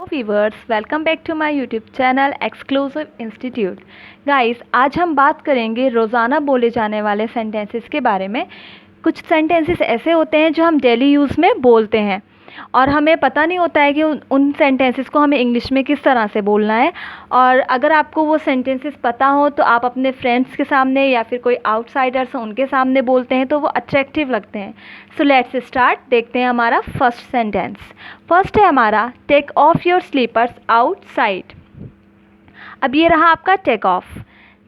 Viewers, welcome back to my YouTube channel exclusive institute. Guys, आज हम बात करेंगे रोज़ाना बोले जाने वाले सेंटेंसेस के बारे में। कुछ सेंटेंसेस ऐसे होते हैं जो हम डेली यूज़ में बोलते हैं और हमें पता नहीं होता है कि उन सेंटेंसेस को हमें इंग्लिश में किस तरह से बोलना है। और अगर आपको वो सेंटेंसेस पता हो तो आप अपने फ्रेंड्स के सामने या फिर कोई आउटसाइडर्स हैं उनके सामने बोलते हैं तो वो अट्रैक्टिव लगते हैं। So let's start. देखते हैं हमारा फर्स्ट सेंटेंस। फर्स्ट है हमारा take off your slippers outside. अब ये रहा आपका टेक ऑफ।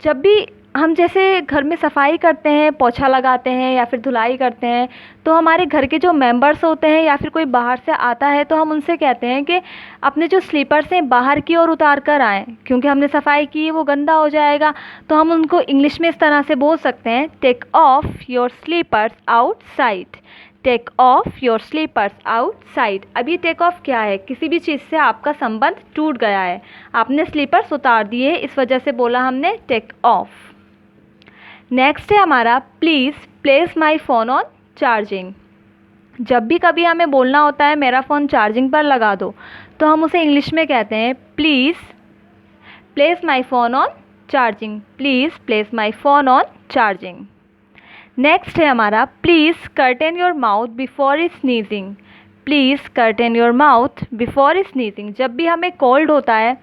जब भी हम जैसे घर में सफाई करते हैं, पोछा लगाते हैं या फिर धुलाई करते हैं, तो हमारे घर के जो मेंबर्स होते हैं या फिर कोई बाहर से आता है तो हम उनसे कहते हैं कि अपने जो स्लीपर्स हैं बाहर की ओर उतार कर आएँ, क्योंकि हमने सफाई की है वो गंदा हो जाएगा। तो हम उनको इंग्लिश में इस तरह से बोल सकते हैं, take off your slippers outside. Take off your slippers outside. अब ये टेक ऑफ क्या है? किसी भी चीज़ से आपका संबंध टूट गया है, आपने स्लीपर्स उतार दिए, इस वजह से बोला हमने टेक ऑफ। नेक्स्ट है हमारा please place my phone on charging. जब भी कभी हमें बोलना होता है मेरा फ़ोन चार्जिंग पर लगा दो, तो हम उसे इंग्लिश में कहते हैं please place my phone on charging. Please place my phone on charging. Next है हमारा please curtain your mouth before sneezing. Please curtain your mouth before sneezing. जब भी हमें कोल्ड होता है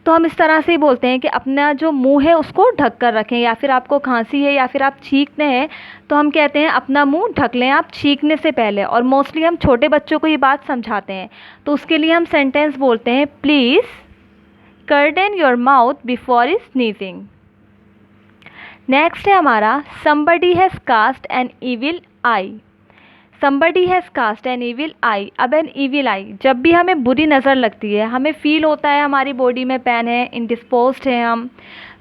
तो हम इस तरह से ही बोलते हैं कि अपना जो मुंह है उसको ढक कर रखें, या फिर आपको खांसी है या फिर आप छींकते हैं तो हम कहते हैं अपना मुंह ढक लें आप छींकने से पहले। और मोस्टली हम छोटे बच्चों को ये बात समझाते हैं, तो उसके लिए हम सेंटेंस बोलते हैं please curtain your mouth before sneezing. Next है हमारा somebody has cast an evil eye। somebody has cast an evil eye। अब an evil eye, जब भी हमें बुरी नज़र लगती है, हमें फील होता है हमारी बॉडी में पेन है, इंडिस्पोज्ड हैं हम,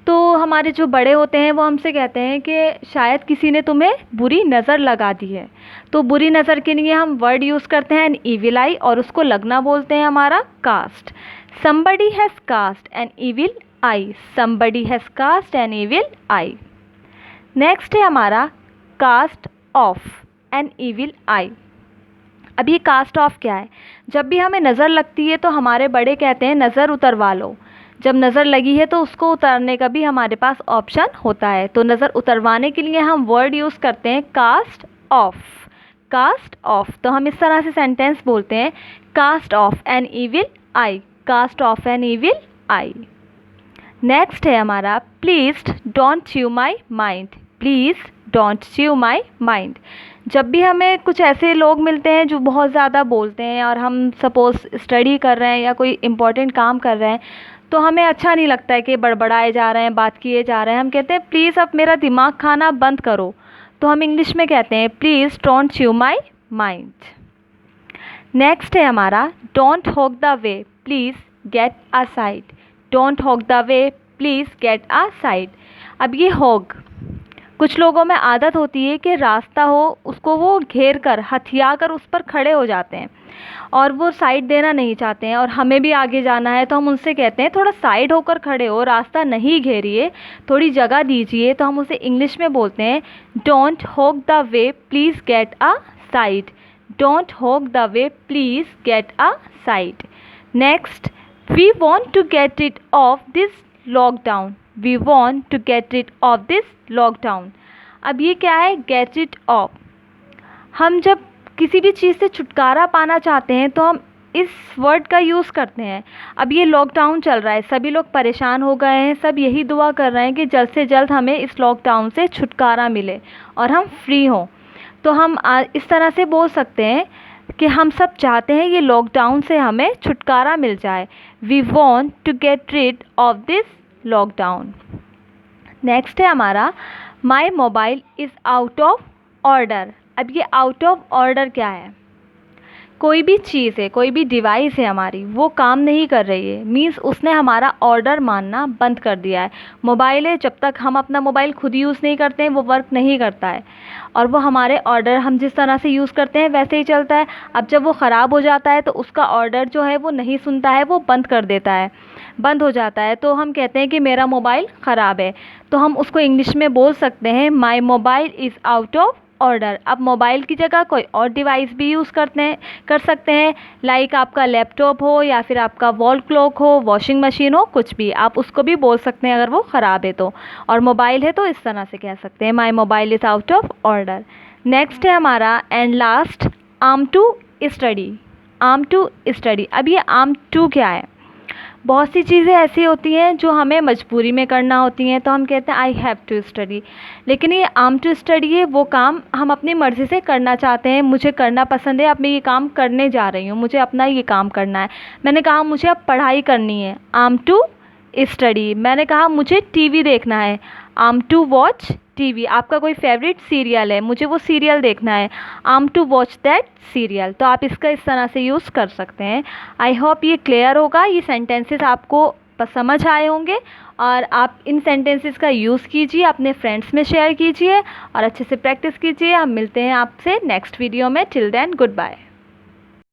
तो हमारे जो बड़े होते हैं वो हमसे कहते हैं कि शायद किसी ने तुम्हें बुरी नज़र लगा दी है। तो बुरी नज़र के लिए हम वर्ड यूज़ करते हैं an evil eye और उसको लगना बोलते हैं हमारा cast। somebody has cast an evil eye। somebody has cast an evil eye। Next है हमारा cast off an evil eye. अब ये कास्ट ऑफ क्या है? जब भी हमें नज़र लगती है तो हमारे बड़े कहते हैं नज़र उतरवा लो। जब नज़र लगी है तो उसको उतारने का भी हमारे पास ऑप्शन होता है, तो नज़र उतरवाने के लिए हम वर्ड यूज़ करते हैं कास्ट ऑफ। Cast of. तो हम इस तरह से सेंटेंस बोलते हैं, cast off an evil eye. Cast off an evil eye. Next है हमारा please don't chew my mind. Please don't chew my mind. जब भी हमें कुछ ऐसे लोग मिलते हैं जो बहुत ज़्यादा बोलते हैं और हम सपोज़ स्टडी कर रहे हैं या कोई इम्पोर्टेंट काम कर रहे हैं, तो हमें अच्छा नहीं लगता है कि बड़बड़ाए जा रहे हैं, बात किए जा रहे हैं। हम कहते हैं प्लीज़ अब मेरा दिमाग खाना बंद करो, तो हम इंग्लिश में कहते हैं please don't chew my mind. Next है हमारा don't hog the way, please get aside. Don't hog the way, please get aside. अब ये हॉग, कुछ लोगों में आदत होती है कि रास्ता हो उसको वो घेर कर हथिया कर उस पर खड़े हो जाते हैं और वो साइड देना नहीं चाहते हैं, और हमें भी आगे जाना है तो हम उनसे कहते हैं थोड़ा साइड होकर खड़े हो, रास्ता नहीं घेरिए, थोड़ी जगह दीजिए। तो हम उसे इंग्लिश में बोलते हैं don't hog the way, please get aside. Don't hog the way, please get aside. Next, we want to get it off this lockdown. We want to get it off this lockdown. अब ये क्या है? Get it off. हम जब किसी भी चीज़ से छुटकारा पाना चाहते हैं तो हम इस वर्ड का यूज़ करते हैं। अब ये लॉकडाउन चल रहा है, सभी लोग परेशान हो गए हैं, सब यही दुआ कर रहे हैं कि जल्द से जल्द हमें इस लॉकडाउन से छुटकारा मिले और हम फ्री हों। तो हम इस तरह से बोल सकते हैं कि हम सब चाहते हैं ये लॉकडाउन से हमें छुटकारा मिल जाए। We want to get rid of this lockdown. Next है हमारा my mobile is out of order. अब ये आउट ऑफ ऑर्डर क्या है? कोई भी चीज़ है, कोई भी डिवाइस है हमारी, वो काम नहीं कर रही है, मीन्स उसने हमारा ऑर्डर मानना बंद कर दिया है। मोबाइल है, जब तक हम अपना मोबाइल खुद यूज़ नहीं करते हैं वो वर्क नहीं करता है और वो हमारे ऑर्डर हम जिस तरह से यूज़ करते हैं वैसे ही चलता है। अब जब वो ख़राब हो जाता है तो उसका ऑर्डर जो है वो नहीं सुनता है, वो बंद कर देता है, बंद हो जाता है। तो हम कहते हैं कि मेरा मोबाइल ख़राब है, तो हम उसको इंग्लिश में बोल सकते हैं my mobile is out of order. अब मोबाइल की जगह कोई और डिवाइस भी यूज़ कर सकते हैं, लाइक आपका लैपटॉप हो या फिर आपका वॉल क्लॉक हो, वॉशिंग मशीन हो, कुछ भी आप उसको भी बोल सकते हैं अगर वो ख़राब है तो। और मोबाइल है तो इस तरह से कह सकते हैं, my mobile is out of order. Next है हमारा and last, arm to study. Arm to study. अब ये आर्म टू क्या है? बहुत सी चीज़ें ऐसी होती हैं जो हमें मजबूरी में करना होती हैं, तो हम कहते हैं आई हैव टू स्टडी। लेकिन ये आर्म टू स्टडी है, वो काम हम अपनी मर्ज़ी से करना चाहते हैं, मुझे करना पसंद है, अब मैं ये काम करने जा रही हूँ, मुझे अपना ये काम करना है। मैंने कहा मुझे अब पढ़ाई करनी है, आर्म टू स्टडी। मैंने कहा मुझे टीवी देखना है, आर्म टू वॉच टीवी। आपका कोई फेवरेट सीरियल है, मुझे वो सीरियल देखना है, arm to watch that serial. तो आप इसका इस तरह से यूज़ कर सकते हैं। आई होप ये क्लियर होगा, ये सेंटेंसेस आपको समझ आए होंगे और आप इन सेंटेंसेस का यूज़ कीजिए, अपने फ्रेंड्स में शेयर कीजिए और अच्छे से प्रैक्टिस कीजिए। हम मिलते हैं आपसे नेक्स्ट वीडियो में। Till then good bye.